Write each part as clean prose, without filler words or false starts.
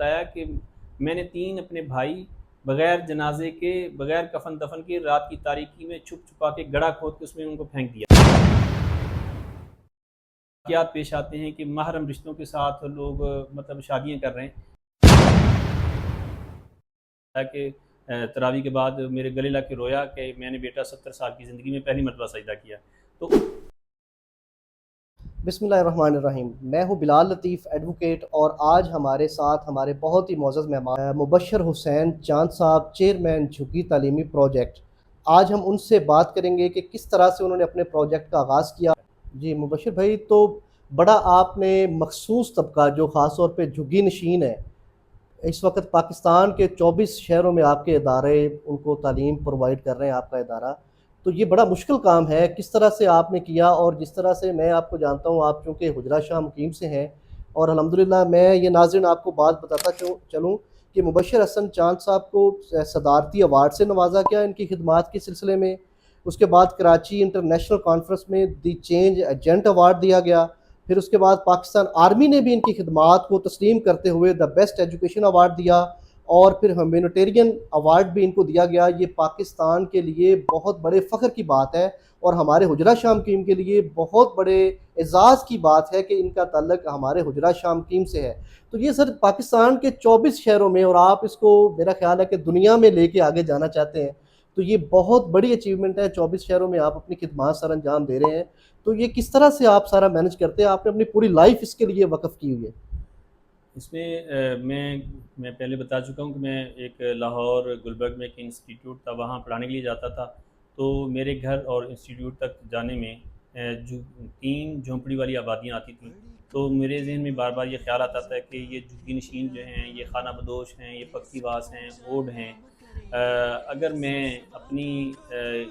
بتایا کہ میں نے 3 اپنے بھائی بغیر جنازے کے، بغیر کفن دفن کے رات کی تاریکی میں چھپ چھپا کے گڑھا کھود کے اس میں ان کو پھینک دیا۔ واقعات پیش آتے ہیں کہ محرم رشتوں کے ساتھ لوگ مطلب شادیاں کر رہے ہیں کہ تراویح کے بعد میرے گلے لگ کے رویا کہ میں نے بیٹا 70 سال کی زندگی میں پہلی مرتبہ سجدہ کیا۔ تو بسم اللہ الرحمن الرحیم۔ میں ہوں بلال لطیف ایڈوکیٹ، اور آج ہمارے ساتھ ہمارے بہت ہی معزز مہمان مبشر حسین چاند صاحب، چیئرمین جھگی تعلیمی پروجیکٹ۔ آج ہم ان سے بات کریں گے کہ کس طرح سے انہوں نے اپنے پروجیکٹ کا آغاز کیا۔ جی مبشر بھائی، تو بڑا آپ نے مخصوص طبقہ جو خاص طور پہ جھگی نشین ہے، اس وقت پاکستان کے 24 شہروں میں آپ کے ادارے ان کو تعلیم پرووائڈ کر رہے ہیں، آپ کا ادارہ، تو یہ بڑا مشکل کام ہے۔ کس طرح سے آپ نے کیا؟ اور جس طرح سے میں آپ کو جانتا ہوں، آپ چونکہ حجرہ شاہ مقیم سے ہیں، اور الحمدللہ میں یہ ناظرین آپ کو بات بتاتا چلوں کہ مبشر حسن چاند صاحب کو صدارتی ایوارڈ سے نوازا گیا ان کی خدمات کے سلسلے میں۔ اس کے بعد کراچی انٹرنیشنل کانفرنس میں دی چینج ایجنٹ ایوارڈ دیا گیا۔ پھر اس کے بعد پاکستان آرمی نے بھی ان کی خدمات کو تسلیم کرتے ہوئے دا بیسٹ ایجوکیشن ایوارڈ دیا، اور پھر ہیومینیٹیرین ایوارڈ بھی ان کو دیا گیا۔ یہ پاکستان کے لیے بہت بڑے فخر کی بات ہے، اور ہمارے حجرہ شاہ مقیم کے لیے بہت بڑے اعزاز کی بات ہے کہ ان کا تعلق ہمارے حجرہ شاہ مقیم سے ہے۔ تو یہ سر پاکستان کے 24 شہروں میں، اور آپ اس کو میرا خیال ہے کہ دنیا میں لے کے آگے جانا چاہتے ہیں، تو یہ بہت بڑی اچیومنٹ ہے۔ 24 شہروں میں آپ اپنی خدمات سر انجام دے رہے ہیں، تو یہ کس طرح سے آپ سارا مینج کرتے ہیں؟ آپ نے اپنی پوری لائف اس کے لیے وقف کی ہوئی ہے۔ اس میں میں پہلے بتا چکا ہوں کہ میں ایک لاہور گلبرگ میں ایک انسٹیٹیوٹ تھا، وہاں پڑھانے کے لیے جاتا تھا۔ تو میرے گھر اور انسٹیٹیوٹ تک جانے میں جو 3 جھونپڑی والی آبادیاں آتی تھیں، تو میرے ذہن میں بار بار یہ خیال آتا تھا کہ یہ جھگی نشین جو ہیں، یہ خانہ بدوش ہیں، یہ پکی باس ہیں، اوڈ ہیں۔ اگر میں اپنی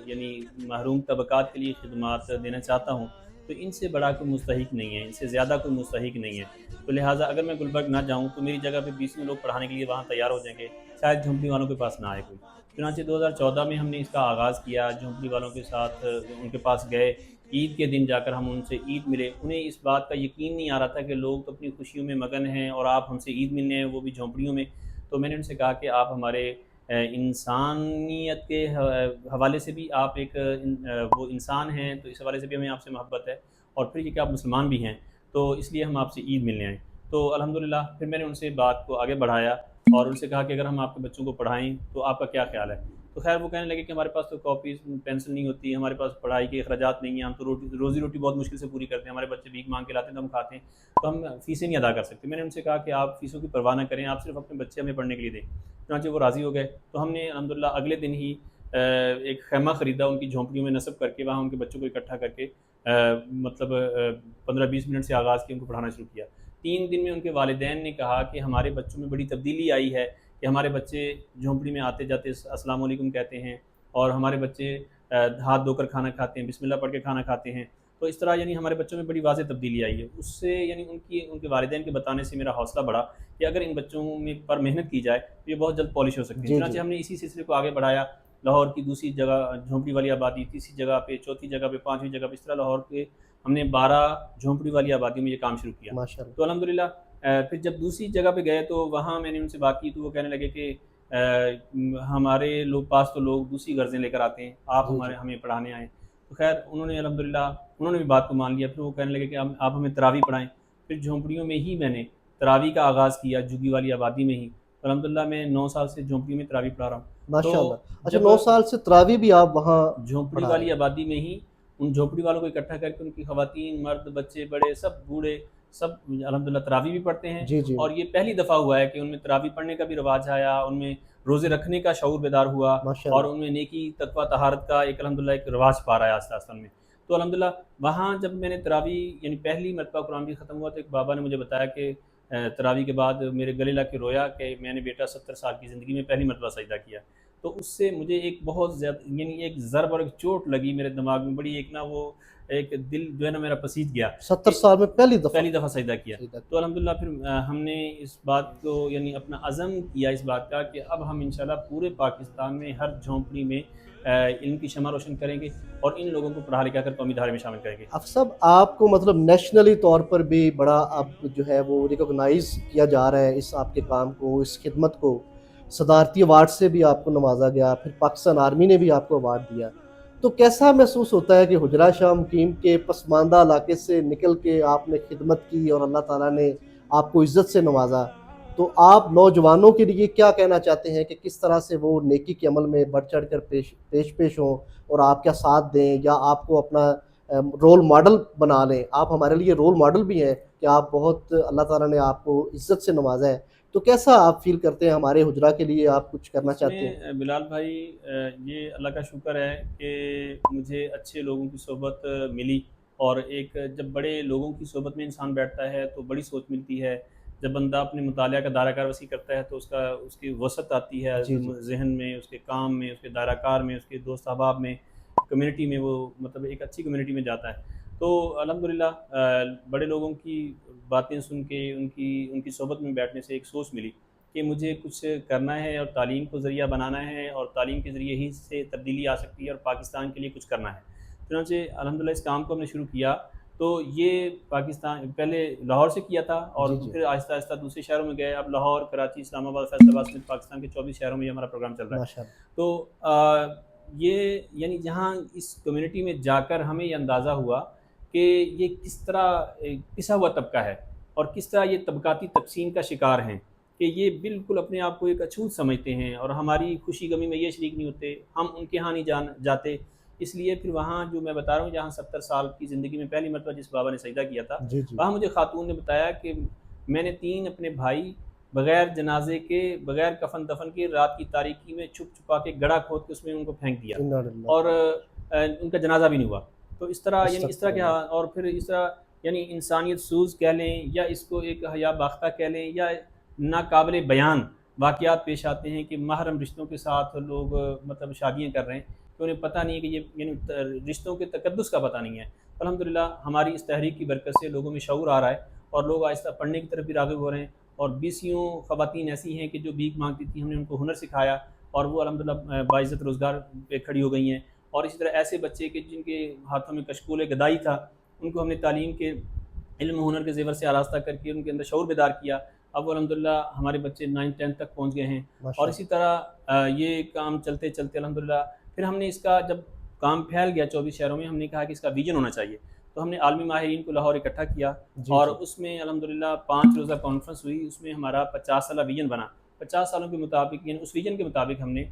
یعنی محروم طبقات کے لیے خدمات دینا چاہتا ہوں تو ان سے بڑا کوئی مستحق نہیں ہے، ان سے زیادہ کوئی مستحق نہیں ہے۔ تو لہٰذا اگر میں گلبرگ نہ جاؤں تو میری جگہ پہ 20 لوگ پڑھانے کے لیے وہاں تیار ہو جائیں گے، شاید جھونپڑی والوں کے پاس نہ آئے کوئی۔ چنانچہ 2014 میں ہم نے اس کا آغاز کیا، جھونپڑی والوں کے ساتھ ان کے پاس گئے، عید کے دن جا کر ہم ان سے عید ملے۔ انہیں اس بات کا یقین نہیں آ رہا تھا کہ لوگ تو اپنی خوشیوں میں مگن ہیں اور آپ ہم سے عید ملنے ہیں، وہ بھی جھونپڑیوں میں۔ تو میں نے ان سے کہا کہ آپ ہمارے انسانیت کے حوالے سے بھی آپ ایک وہ انسان ہیں، تو اس حوالے سے بھی ہمیں آپ سے محبت ہے، اور پھر یہ کہ آپ مسلمان بھی ہیں، تو اس لیے ہم آپ سے عید ملنے آئے۔ تو الحمدللہ پھر میں نے ان سے بات کو آگے بڑھایا اور ان سے کہا کہ اگر ہم آپ کے بچوں کو پڑھائیں تو آپ کا کیا خیال ہے؟ تو خیر وہ کہنے لگے کہ ہمارے پاس تو کاپیز پینسل نہیں ہوتی، ہمارے پاس پڑھائی کے اخراجات نہیں ہیں، ہم تو روزی روٹی بہت مشکل سے پوری کرتے ہیں، ہمارے بچے بھیک مانگ کے لاتے ہیں تو ہم کھاتے ہیں، تو ہم فیسیں نہیں ادا کر سکتے۔ میں نے ان سے کہا کہ آپ فیسوں کی پرواہ نہ کریں، آپ صرف اپنے بچے ہمیں پڑھنے کے لیے دیں۔ چنانچہ وہ راضی ہو گئے۔ تو ہم نے الحمدللہ اگلے دن ہی ایک خیمہ خریدا، ان کی جھونپڑیوں میں نصب کر کے وہاں ان کے بچوں کو اکٹھا کر کے مطلب 15-20 منٹ سے آغاز کیا، ان کو پڑھانا شروع کیا۔ 3 دن میں ان کے والدین نے کہا کہ ہمارے بچوں میں بڑی تبدیلی آئی ہے، کہ ہمارے بچے جھونپڑی میں آتے جاتے السلام علیکم کہتے ہیں، اور ہمارے بچے ہاتھ دھو کر کھانا کھاتے ہیں، بسم اللہ پڑھ کے کھانا کھاتے ہیں۔ تو اس طرح یعنی ہمارے بچوں میں بڑی واضح تبدیلی آئی ہے۔ اس سے یعنی ان کے والدین کے بتانے سے میرا حوصلہ بڑھا کہ اگر ان بچوں میں پر محنت کی جائے تو یہ بہت جلد پالش ہو سکتے ہیں۔ جی جی چنانچہ ہم نے اسی سلسلے کو آگے بڑھایا، لاہور کی دوسری جگہ جھونپڑی والی آبادی، تیسری جگہ پہ، چوتھی جگہ پہ، 5ویں جگہ پہ، اس طرح لاہور کے ہم نے 12 جھونپڑی والی آبادی میں یہ کام شروع کیا۔ ماشاء اللہ۔ تو الحمدللہ پھر جب دوسری جگہ پہ گئے تو وہاں میں نے ان سے بات کی تو وہ کہنے لگے کہ ہمارے پاس تو لوگ دوسری غرضیں لے کر آتے ہیں، آپ جی جی ہمیں پڑھانے آئیں۔ تو خیر انہوں نے الحمدللہ انہوں نے بھی بات کو مان لیا۔ پھر وہ کہنے لگے کہ آپ ہمیں تراویح پڑھائیں۔ پھر جھونپڑیوں میں ہی میں نے تراویح کا آغاز کیا، جھگی والی آبادی میں ہی۔ الحمدللہ میں 9 سال سے جھونپڑی میں تراویح پڑھا رہا ہوں۔ ماشاء اللہ۔ تو اچھا، جب 9 سال سے تراویح بھی آپ وہاں جھونپڑی پڑھا رہے والی ہیں؟ آبادی میں ہی ان جھونپڑی والوں کو اکٹھا کر کے ان کی خواتین، مرد، بچے، بڑے، سب بوڑھے، سب الحمدللہ تراویح بھی پڑھتے ہیں۔ جی جی اور یہ پہلی دفعہ ہوا ہے کہ ان میں تراویح پڑھنے کا بھی رواج آیا، ان میں روزے رکھنے کا شعور بیدار ہوا، ماشاء اور اللہ۔ ان میں نیکی، تقویٰ، طہارت کا ایک الحمدللہ ایک رواج پا رہا ہے آہستہ آہستہ میں۔ تو الحمدللہ وہاں جب میں نے تراویح یعنی پہلی مرتبہ قرآن بھی ختم ہوا تو ایک بابا نے مجھے بتایا کہ تراویح کے بعد میرے گلے لگ کے رویا کہ میں نے بیٹا 70 سال کی زندگی میں پہلی مرتبہ سجدہ کیا۔ تو اس سے مجھے ایک بہت زیادہ یعنی ایک ضرب اور ایک چوٹ لگی میرے دماغ میں، بڑی ایک نا وہ ایک دل جو ہے نا میرا پسیج گیا 70 کہ سال میں پہلی پہلی دفعہ دفعہ سجدہ کیا۔ سجدہ تو کیا۔ الحمدللہ پھر ہم نے اس بات کو یعنی اپنا عزم کیا اس بات کا کہ اب ہم انشاءاللہ پورے پاکستان میں ہر جھونپڑی میں علم کی شمع روشن کریں گے اور ان لوگوں کو پڑھا لکھا کر قومی دھارے میں شامل کریں گے۔ افسر صاحب آپ کو مطلب نیشنلی طور پر بھی بڑا اب جو ہے وہ ریکوگنائز کیا جا رہا ہے اس آپ کے کام کو، اس خدمت کو، صدارتی ایوارڈ سے بھی آپ کو نوازا گیا، پھر پاکستان آرمی نے بھی آپ کو ایوارڈ دیا، تو کیسا محسوس ہوتا ہے کہ حجرہ شاہ مقیم کے پسماندہ علاقے سے نکل کے آپ نے خدمت کی اور اللہ تعالیٰ نے آپ کو عزت سے نوازا؟ تو آپ نوجوانوں کے لیے کیا کہنا چاہتے ہیں کہ کس طرح سے وہ نیکی کے عمل میں بڑھ چڑھ کر پیش ہوں اور آپ کا ساتھ دیں یا آپ کو اپنا رول ماڈل بنا لیں؟ آپ ہمارے لیے رول ماڈل بھی ہیں کہ آپ بہت اللہ تعالیٰ نے آپ کو عزت سے نوازا ہے، تو کیسا آپ فیل کرتے ہیں ہمارے حجرہ کے لیے آپ کچھ کرنا اس چاہتے ہیں؟ میں بلال بھائی یہ اللہ کا شکر ہے کہ مجھے اچھے لوگوں کی صحبت ملی، اور ایک جب بڑے لوگوں کی صحبت میں انسان بیٹھتا ہے تو بڑی سوچ ملتی ہے۔ جب بندہ اپنے مطالعہ کا دائرہ کار وسیع کرتا ہے تو اس کی وسعت آتی ہے جی جی ذہن میں، اس کے کام میں، اس کے دائرہ کار میں، اس کے دوست احباب میں، کمیونٹی میں، وہ مطلب ایک اچھی کمیونٹی میں جاتا ہے۔ تو الحمدللہ بڑے لوگوں کی باتیں سن کے ان کی صحبت میں بیٹھنے سے ایک سوچ ملی کہ مجھے کچھ کرنا ہے اور تعلیم کو ذریعہ بنانا ہے، اور تعلیم کے ذریعے ہی سے تبدیلی آ سکتی ہے اور پاکستان کے لیے کچھ کرنا ہے۔ چنانچہ الحمدللہ اس کام کو ہم نے شروع کیا تو یہ پاکستان پہلے لاہور سے کیا تھا، اور جی جی پھر آہستہ آہستہ دوسرے شہروں میں گئے۔ اب لاہور، کراچی، اسلام آباد، فیصل آباد سمیت پاکستان کے 24 شہروں میں یہ ہمارا پروگرام چل رہا ہے۔ ماشاء اللہ تو یہ یعنی جہاں اس کمیونٹی میں جا کر ہمیں یہ اندازہ ہوا کہ یہ کس طرح پسا ہوا طبقہ ہے اور کس طرح یہ طبقاتی تقسیم کا شکار ہیں، کہ یہ بالکل اپنے آپ کو ایک اچھوت سمجھتے ہیں اور ہماری خوشی غمی میں یہ شریک نہیں ہوتے، ہم ان کے ہاں نہیں جاتے۔ اس لیے پھر وہاں جو میں بتا رہا ہوں، جہاں 70 سال کی زندگی میں پہلی مرتبہ جس بابا نے سجدہ کیا تھا، جی جی وہاں مجھے خاتون نے بتایا کہ میں نے 3 اپنے بھائی بغیر جنازے کے، بغیر کفن دفن کے، رات کی تاریکی میں چھپ چھپا کے گڑھا کھود کے اس میں ان کو پھینک دیا، انا للہ اور ان کا جنازہ بھی نہیں ہوا۔ تو اس طرح یعنی اس طرح استغفر کے اللہ اور پھر اس طرح یعنی انسانیت سوز کہہ لیں یا اس کو ایک حیا باختہ کہہ لیں، یا ناقابل بیان واقعات پیش آتے ہیں کہ محرم رشتوں کے ساتھ لوگ مطلب شادیاں کر رہے ہیں کہ انہیں پتہ نہیں ہے کہ یہ یعنی رشتوں کے تقدس کا پتہ نہیں ہے۔ الحمدللہ ہماری اس تحریک کی برکت سے لوگوں میں شعور آ رہا ہے اور لوگ آہستہ پڑھنے کی طرف بھی راغب ہو رہے ہیں، اور بیسیوں خواتین ایسی ہیں کہ جو بھیک مانگتی تھیں، ہم نے ان کو ہنر سکھایا اور وہ الحمدللہ باعزت روزگار پہ کھڑی ہو گئی ہیں۔ اور اسی طرح ایسے بچے کہ جن کے ہاتھوں میں کشکول گدائی تھا، ان کو ہم نے تعلیم کے علم و ہنر کے زیور سے آراستہ کر کے ان کے اندر شعور بیدار کیا۔ اب وہ الحمدللہ ہمارے بچے 9 10 تک پہنچ گئے ہیں، ماشاء اور اللہ اسی طرح یہ کام چلتے چلتے الحمدللہ پھر ہم نے اس کا جب کام پھیل گیا 24 شہروں میں، ہم نے کہا کہ اس کا ویژن ہونا چاہیے، تو ہم نے عالمی ماہرین کو لاہور اکٹھا کیا، جی اور جی اس میں الحمدللہ 5 روزہ کانفرنس ہوئی۔ اس میں ہمارا 50 سالہ ویژن بنا۔ 50 سالوں کے مطابق یعنی اس ویژن کے مطابق ہم نے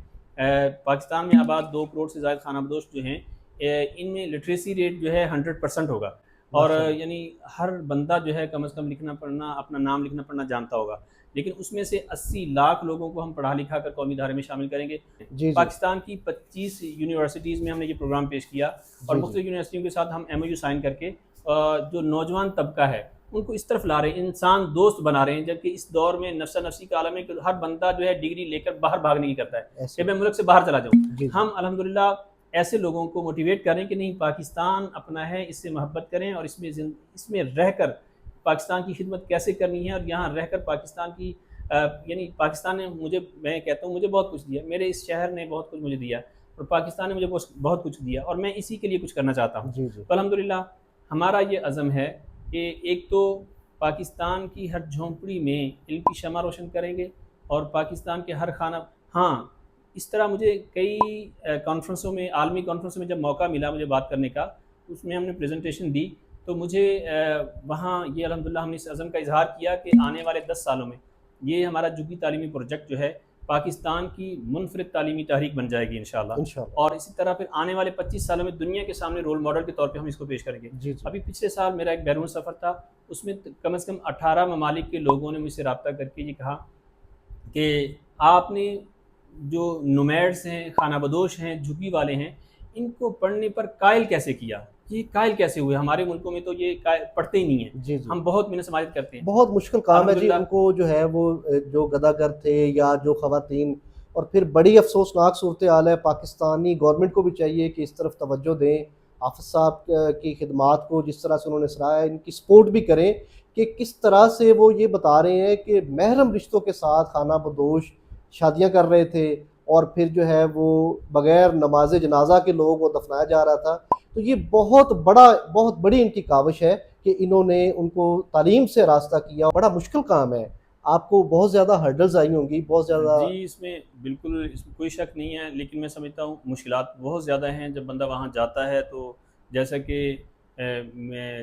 پاکستان میں آباد 2 کروڑ سے زائد خانہ بدوش جو ہیں، ان میں لٹریسی ریٹ جو ہے 100% ہوگا، اور ماشاء اللہ یعنی ہر بندہ جو ہے کم از کم لکھنا پڑھنا، اپنا نام لکھنا پڑھنا جانتا ہوگا، لیکن اس میں سے 80 لاکھ لوگوں کو ہم پڑھا لکھا کر قومی دھارے میں شامل کریں گے۔ جی جی پاکستان کی 25 یونیورسٹیز میں ہم نے یہ پروگرام پیش کیا، اور جی مختلف یونیورسٹیوں کے ساتھ ہم MOU سائن کر کے جو نوجوان طبقہ ہے ان کو اس طرف لا رہے ہیں، انسان دوست بنا رہے ہیں، جبکہ اس دور میں نفسا نفسی کا عالم ہے کہ ہر بندہ جو ہے ڈگری لے کر باہر بھاگنے کی کرتا ہے ایسے کہ میں ملک سے باہر چلا جاؤں۔ جی جی ہم الحمدللہ ایسے لوگوں کو موٹیویٹ کریں کہ نہیں، پاکستان اپنا ہے، اس سے محبت کریں، اور اس میں رہ کر پاکستان کی خدمت کیسے کرنی ہے، اور یہاں رہ کر پاکستان کی یعنی پاکستان نے میں کہتا ہوں مجھے بہت کچھ دیا، میرے اس شہر نے بہت کچھ مجھے دیا، اور پاکستان نے مجھے بہت کچھ دیا، اور میں اسی کے لیے کچھ کرنا چاہتا ہوں۔ جی جی تو الحمدللہ ہمارا یہ عزم ہے کہ ایک تو پاکستان کی ہر جھونپڑی میں علم کی شمع روشن کریں گے، اور پاکستان کے ہر خانہ، ہاں اس طرح مجھے کئی کانفرنسوں میں، عالمی کانفرنسوں میں جب موقع ملا مجھے بات کرنے کا، اس میں ہم نے پریزنٹیشن دی، تو مجھے وہاں یہ الحمدللہ ہم نے اس عزم کا اظہار کیا کہ آنے والے 10 سالوں میں یہ ہمارا جگی تعلیمی پروجیکٹ جو ہے پاکستان کی منفرد تعلیمی تحریک بن جائے گی انشاءاللہ، انشاءاللہ اور اسی طرح پھر آنے والے 25 سالوں میں دنیا کے سامنے رول ماڈل کے طور پہ ہم اس کو پیش کریں گے۔ جی جی ابھی پچھلے سال میرا ایک بیرون سفر تھا، اس میں کم از کم 18 ممالک کے لوگوں نے مجھ سے رابطہ کر کے یہ کہا کہ آپ نے جو نومیڈس ہیں، خانہ بدوش ہیں، جھگی والے ہیں، ان کو پڑھنے پر قائل کیسے کیا، یہ قائل کیسے ہوئے؟ ہمارے ملکوں میں تو یہ پڑھتے ہی نہیں ہیں، جی جی ہم بہت محنت سماجت کرتے ہیں۔ بہت مشکل کام ہے جی، الحمدللہ ان کو جو ہے وہ جو گداگر تھے یا جو خواتین، اور پھر بڑی افسوسناک صورتحال ہے، پاکستانی گورنمنٹ کو بھی چاہیے کہ اس طرف توجہ دیں، حافظ صاحب کی خدمات کو جس طرح سے انہوں نے سراہا ہے، ان کی سپورٹ بھی کریں کہ کس طرح سے وہ یہ بتا رہے ہیں کہ محرم رشتوں کے ساتھ خانہ بدوش شادیاں کر رہے تھے، اور پھر جو ہے وہ بغیر نماز جنازہ کے لوگوں کو دفنایا جا رہا تھا. تو یہ بہت بڑی ان کی کاوش ہے کہ انہوں نے ان کو تعلیم سے راستہ کیا. بڑا مشکل کام ہے, آپ کو بہت زیادہ ہرڈلز آئی ہوں گی, بہت زیادہ. جی اس میں بالکل اس میں کوئی شک نہیں ہے، لیکن میں سمجھتا ہوں مشکلات بہت زیادہ ہیں جب بندہ وہاں جاتا ہے. تو جیسا کہ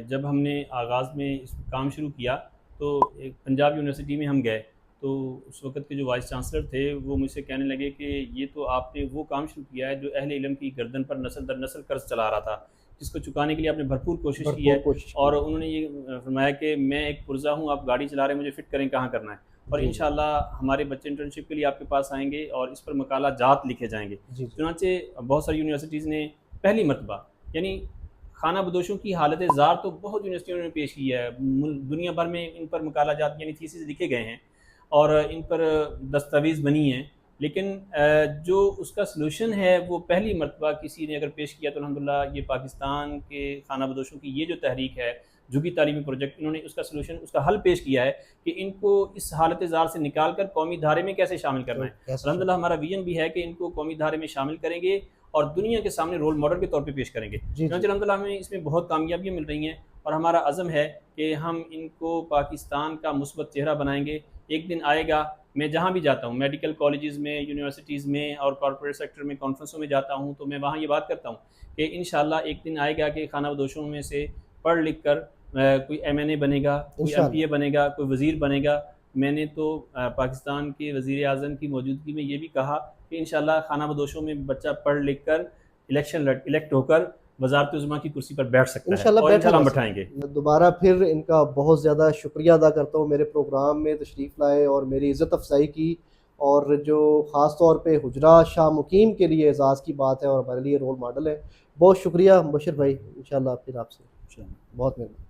جب ہم نے آغاز میں اس کام شروع کیا تو ایک پنجاب یونیورسٹی میں ہم گئے، تو اس وقت کے جو وائس چانسلر تھے وہ مجھ سے کہنے لگے کہ یہ تو آپ نے وہ کام شروع کیا ہے جو اہل علم کی گردن پر نسل در نسل قرض چلا رہا تھا، جس کو چکانے کے لیے آپ نے بھرپور کوشش کی ہے. اور انہوں نے یہ فرمایا کہ میں ایک پرزہ ہوں، آپ گاڑی چلا رہے ہیں، مجھے فٹ کریں کہاں کرنا ہے، اور انشاءاللہ ہمارے بچے انٹرنشپ کے لیے آپ کے پاس آئیں گے اور اس پر مقالہ جات لکھے جائیں گے. چنانچہ بہت ساری یونیورسٹیز نے پہلی مرتبہ، یعنی خانہ بدوشوں کی حالت زار تو بہت یونیورسٹیوں نے پیش کی ہے، دنیا بھر میں ان پر مقالہ جات یعنی تھیسز لکھے گئے ہیں اور ان پر دستاویز بنی ہیں، لیکن جو اس کا سلوشن ہے وہ پہلی مرتبہ کسی نے اگر پیش کیا تو الحمدللہ یہ پاکستان کے خانہ بدوشوں کی یہ جو تحریک ہے جھگی تعلیمی پروجیکٹ، انہوں نے اس کا سلوشن، اس کا حل پیش کیا ہے کہ ان کو اس حالت زار سے نکال کر قومی دھارے میں کیسے شامل کرنا ہے. الحمدللہ ہمارا ویژن بھی ہے کہ ان کو قومی دھارے میں شامل کریں گے اور دنیا کے سامنے رول ماڈل کے طور پہ پیش کریں گے. چنانچہ الحمدللہ ہمیں اس میں بہت کامیابیاں مل رہی ہیں اور ہمارا عزم ہے کہ ہم ان کو پاکستان کا مثبت چہرہ بنائیں گے. ایک دن آئے گا، میں جہاں بھی جاتا ہوں، میڈیکل کالجز میں، یونیورسٹیز میں اور کارپوریٹ سیکٹر میں کانفرنسوں میں جاتا ہوں، تو میں وہاں یہ بات کرتا ہوں کہ انشاءاللہ ایک دن آئے گا کہ خانہ بدوشوں میں سے پڑھ لکھ کر کوئی ایم این اے بنے گا، کوئی ایم پی اے بنے گا، کوئی وزیر بنے گا. میں نے تو پاکستان کے وزیر اعظم کی موجودگی میں یہ بھی کہا کہ انشاءاللہ خانہ بدوشوں میں بچہ پڑھ لکھ کر الیکٹ ہو کر وزارت عظمیٰ کی کرسی پر بیٹھ سکتا ہے اور انشاءاللہ ہم بٹھائیں گے. دوبارہ پھر ان کا بہت زیادہ شکریہ ادا کرتا ہوں میرے پروگرام میں تشریف لائے اور میری عزت افزائی کی، اور جو خاص طور پہ حجرہ شاہ مقیم کے لیے اعزاز کی بات ہے اور ہمارے لیے رول ماڈل ہے. بہت شکریہ مبشر بھائی، انشاءاللہ پھر آپ سے بہت مہربانی.